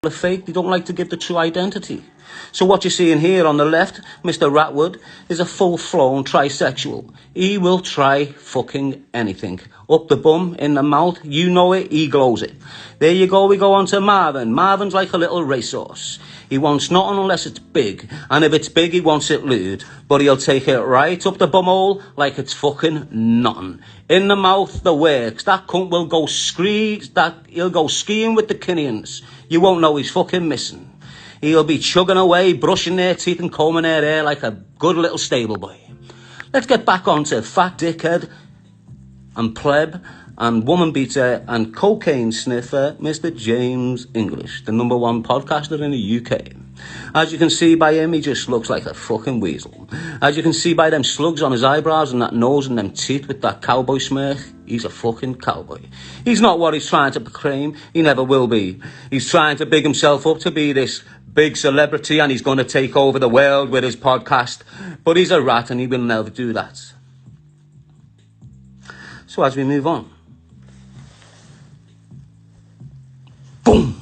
are fake. They don't like to give the true identity. So what you're seeing here on the left, Mr. Ratwood, is a full-flown trisexual. He will try fucking anything. Up the bum, in the mouth, you know it, he glows it. There you go, we go on to Marvin. Marvin's like a little racehorse. He wants nothing unless it's big. And if it's big, he wants it lewd. But he'll take it right up the bumhole like it's fucking nothing. In the mouth, the works. That cunt will go he'll go skiing with the Kinians. You won't know he's fucking missing. He'll be chugging away, brushing their teeth and combing their hair like a good little stable boy. Let's get back on to fat dickhead and pleb and woman beater and cocaine sniffer, Mr. James English, the #1 podcaster in the UK. As you can see by him, he just looks like a fucking weasel. As you can see by them slugs on his eyebrows and that nose and them teeth with that cowboy smirk, he's a fucking cowboy. He's not what he's trying to proclaim. He never will be. He's trying to big himself up to be this big celebrity and he's going to take over the world with his podcast. But he's a rat and he will never do that. So as we move on. Boom!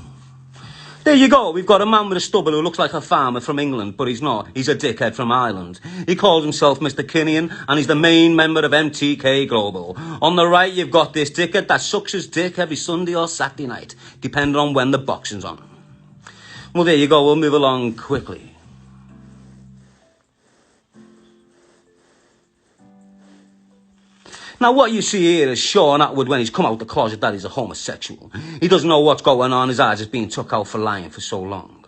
There you go, we've got a man with a stubble who looks like a farmer from England, but he's not. He's a dickhead from Ireland. He calls himself Mr. Kinian, and he's the main member of MTK Global. On the right, you've got this dickhead that sucks his dick every Sunday or Saturday night, depending on when the boxing's on. Well, there you go, we'll move along quickly. Now, what you see here is Sean Atwood when he's come out the closet that he's a homosexual. He doesn't know what's going on. His eyes has been took out for lying for so long.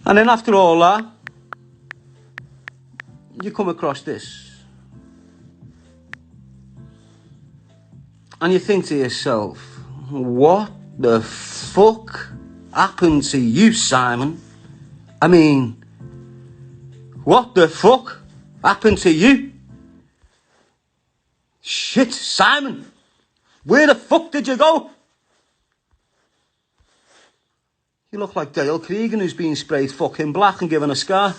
And then after all that, you come across this. And you think to yourself, what the fuck happened to you, Simon? I mean, what the fuck happened to you? Shit, Simon, where the fuck did you go? You look like Dale Cregan who's been sprayed fucking black and given a scar.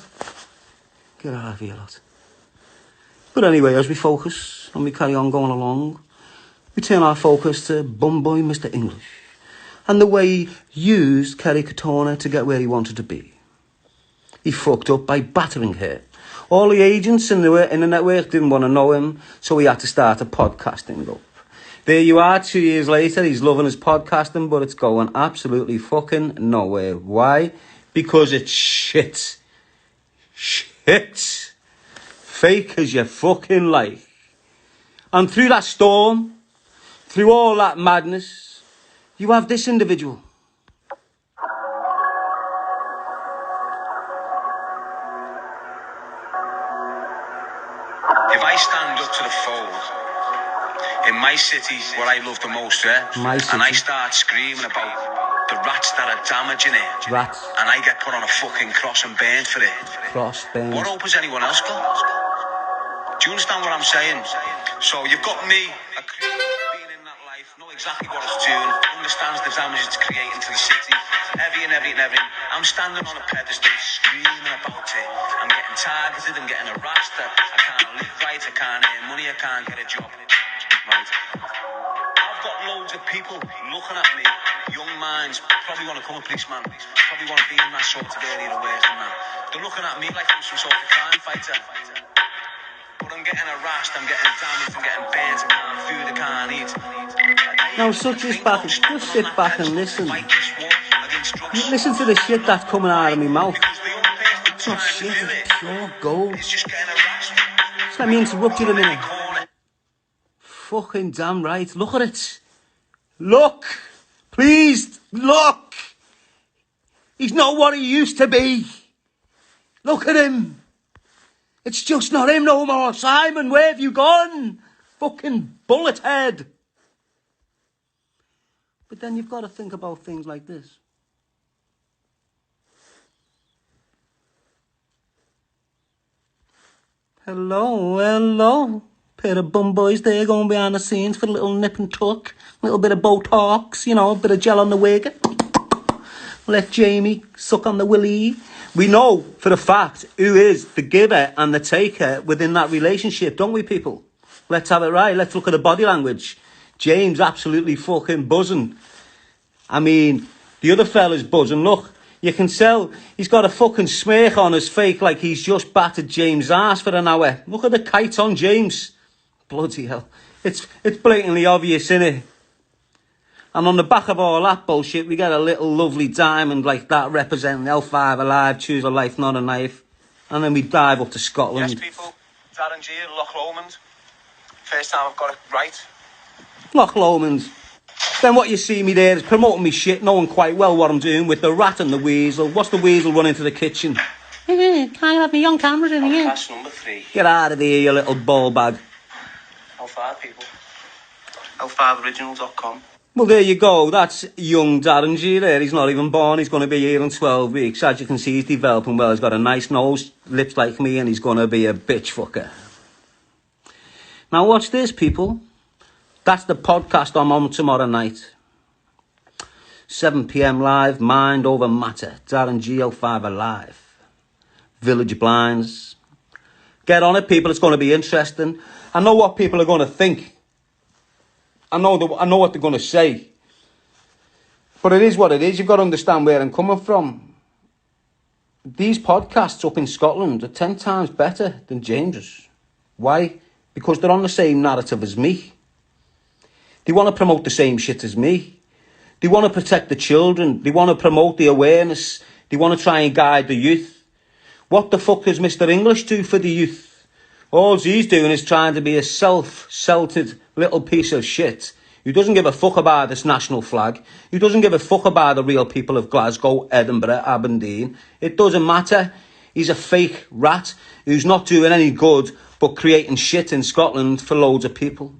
Get out of here, lot. But anyway, as we focus and we carry on going along, we turn our focus to bumboy Mr. English and the way he used Kerry Katona to get where he wanted to be. He fucked up by battering her. All the agents in the network didn't want to know him, so he had to start a podcasting up. There you are, 2 years later, he's loving his podcasting, but it's going absolutely fucking nowhere. Why? Because it's shit. Shit. Fake as your fucking life. And through that storm, through all that madness, you have this individual. If I stand up to the fold in my city, what I love the most, and I start screaming about the rats that are damaging it, Rats. and I get put on a fucking cross and burned for it, Cross, burn. what hope has anyone else got? Do you understand what I'm saying? So you've got me, a criminal being in that life, know exactly what it's doing, understands the damage it's creating to the city, everything. I'm standing on a pedestal screaming about it. I'm getting targeted, I'm getting harassed, I can't live right, I can't earn money, I can't get a job. Right. I've got loads of people looking at me, young minds, probably want to become a policeman, probably want to be in that sort of area of work and that. They're looking at me like I'm some sort of crime fighter. But I'm getting harassed, I'm getting damaged, I'm getting burnt, I can't food, I can't eat. Now, such is back. Just sit back and listen. Listen to the shit that's coming out of my mouth. It's not shit, it's pure gold. Just let me interrupt you a minute. Fucking damn right. Look at it. Look. Please, look. He's not what he used to be. Look at him. It's just not him no more. Simon, where have you gone? Fucking bullet head. But then you've got to think about things like this. Hello. Pair of bum boys there going behind the scenes for a little nip and tuck. A little bit of Botox, a bit of gel on the wig. Let Jamie suck on the willy. We know for a fact who is the giver and the taker within that relationship, don't we, people? Let's have it right. Let's look at the body language. James absolutely fucking buzzing. I mean, the other fella's buzzing. Look, you can tell he's got a fucking smirk on his face like he's just battered James' ass for an hour. Look at the kite on James. Bloody hell. It's blatantly obvious, innit? And on the back of all that bullshit, we get a little lovely diamond like that representing L5 alive, choose a life, not a knife. And then we dive up to Scotland. Yes, people. Darren G, Loch Lomond. First time I've got it right. Loch Lomond. Then what you see me there is promoting me shit, knowing quite well what I'm doing with the rat and the weasel. What's the weasel running to the kitchen? Can't have me on camera in here. Class number 3. Get out of here, you little ball bag. L5, people. L5originals.com. Well, there you go. That's young Darren G there. He's not even born. He's going to be here in 12 weeks. As you can see, he's developing well. He's got a nice nose, lips like me, and he's going to be a bitch fucker. Now, watch this, people. That's the podcast I'm on tomorrow night. 7 p.m. live, Mind Over Matter. Darren G, L5 Alive. Village Blinds. Get on it, people. It's going to be interesting. I know what people are going to think. I know what they're going to say. But it is what it is. You've got to understand where I'm coming from. These podcasts up in Scotland are 10 times better than James's. Why? Because they're on the same narrative as me. They want to promote the same shit as me. They want to protect the children. They want to promote the awareness. They want to try and guide the youth. What the fuck does Mr. English do for the youth? All he's doing is trying to be a self-centered little piece of shit who doesn't give a fuck about this national flag, who doesn't give a fuck about the real people of Glasgow, Edinburgh, Aberdeen. It doesn't matter. He's a fake rat who's not doing any good but creating shit in Scotland for loads of people.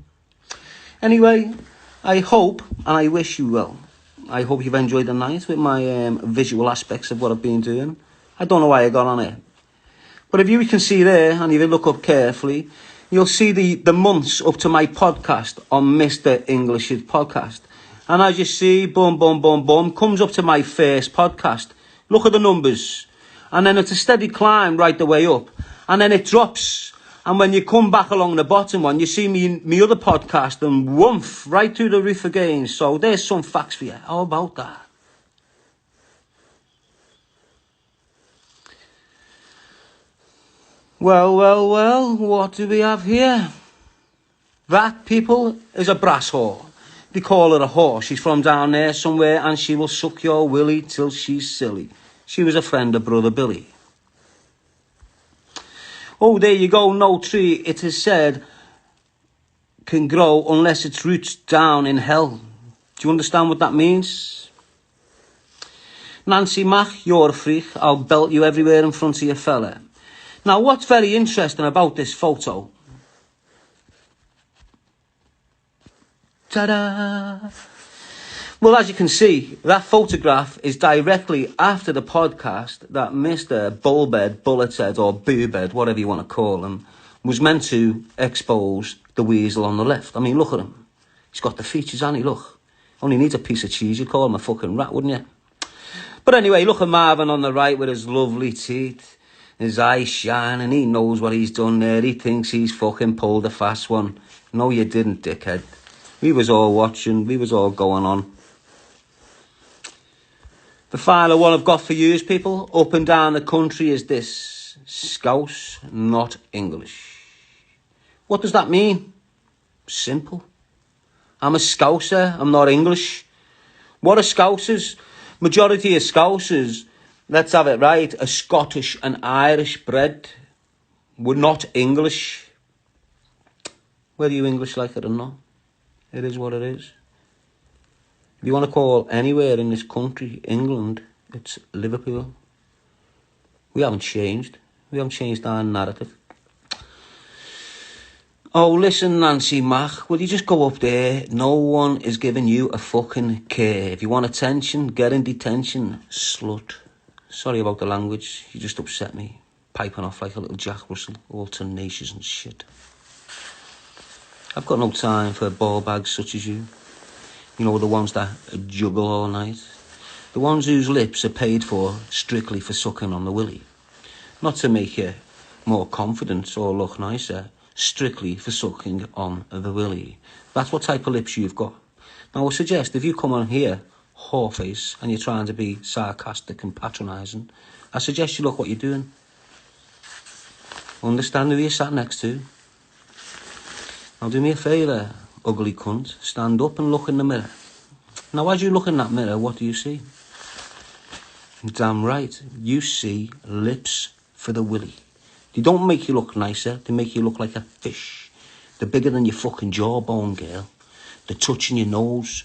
Anyway, I hope and I wish you well. I hope you've enjoyed the night with my visual aspects of what I've been doing. I don't know why I got on it. But if you can see there, and if you look up carefully, you'll see the months up to my podcast on Mr. English's podcast. And as you see, boom, boom, boom, boom, comes up to my first podcast. Look at the numbers. And then it's a steady climb right the way up. And then it drops. And when you come back along the bottom one, you see me other podcast and woof, right through the roof again. So there's some facts for you. How about that? Well, what do we have here? That, people, is a brass whore. They call her a whore. She's from down there somewhere and she will suck your willy till she's silly. She was a friend of Brother Billy. Oh, there you go. No tree, it is said, can grow unless its roots down in hell. Do you understand what that means? Nancy Mac, you're a freak. I'll belt you everywhere in front of your fella. Now, what's very interesting about this photo? Ta-da! Well, as you can see, that photograph is directly after the podcast that Mr. Bullbed, Bullethead, or Boobed, whatever you want to call him, was meant to expose the weasel on the left. I mean, look at him. He's got the features, hasn't he? Look. Only needs a piece of cheese. You'd call him a fucking rat, wouldn't you? But anyway, look at Marvin on the right with his lovely teeth. His eyes shine and he knows what he's done there. He thinks he's fucking pulled a fast one. No, you didn't, dickhead. We was all watching. We was all going on. The final one I've got for you, people, up and down the country is this. Scouse, not English. What does that mean? Simple. I'm a Scouser. I'm not English. What are Scousers? Majority of Scousers, let's have it right, are Scottish and Irish bred. We're not English. Whether you English like it or not, it is what it is. If you want to call anywhere in this country England, it's Liverpool. We haven't changed. We haven't changed our narrative. Oh, listen, Nancy Mac, will you just go up there? No one is giving you a fucking care. If you want attention, get in detention, slut. Sorry about the language. You just upset me. Piping off like a little Jack Russell, all tenacious and shit. I've got no time for ball bags such as you. You know, the ones that juggle all night. The ones whose lips are paid for strictly for sucking on the willy. Not to make you more confident or look nicer, strictly for sucking on the willy. That's what type of lips you've got. Now I suggest if you come on here, whoreface, and you're trying to be sarcastic and patronising, I suggest you look what you're doing. Understand who you're sat next to. Now do me a favour, ugly cunt. Stand up and look in the mirror. Now as you look in that mirror, what do you see? Damn right, you see lips for the willy. They don't make you look nicer, they make you look like a fish. They're bigger than your fucking jawbone, girl. They're touching your nose.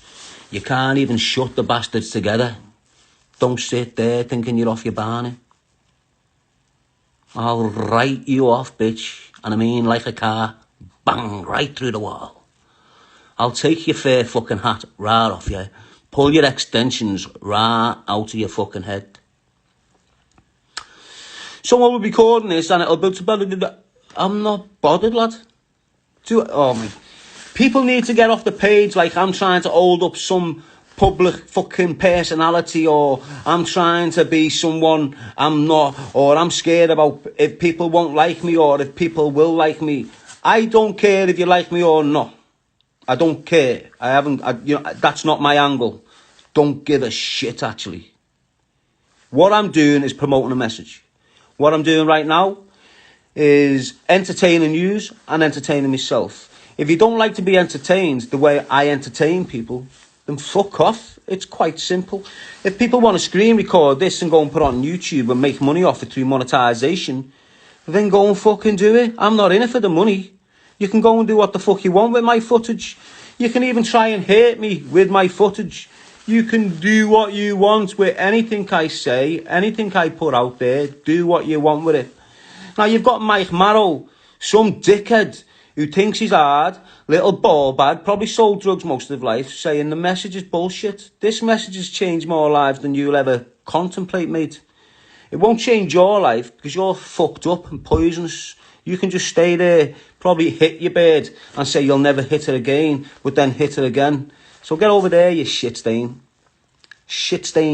You can't even shut the bastards together. Don't sit there thinking you're off your barney. I'll write you off, bitch. And I mean like a car. Bang, right through the wall. I'll take your fair fucking hat right off you. Pull your extensions right out of your fucking head. Someone will be recording this and it'll be... I'm not bothered, lad. People need to get off the page like I'm trying to hold up some public fucking personality, or I'm trying to be someone I'm not, or I'm scared about if people won't like me or if people will like me. I don't care if you like me or not. I don't care. That's not my angle. Don't give a shit, actually. What I'm doing is promoting a message. What I'm doing right now is entertaining yous and entertaining myself. If you don't like to be entertained the way I entertain people, then fuck off. It's quite simple. If people want to screen record this and go and put it on YouTube and make money off it through monetization, then go and fucking do it. I'm not in it for the money. You can go and do what the fuck you want with my footage. You can even try and hate me with my footage. You can do what you want with anything I say, anything I put out there. Do what you want with it. Now, you've got Mike Marrow, some dickhead who thinks he's hard, little ball bag, probably sold drugs most of his life, saying the message is bullshit. This message has changed more lives than you'll ever contemplate, mate. It won't change your life because you're fucked up and poisonous. You can just stay there, probably hit your bird and say you'll never hit her again, but then hit her again. So get over there, you shit stain. Shit stain.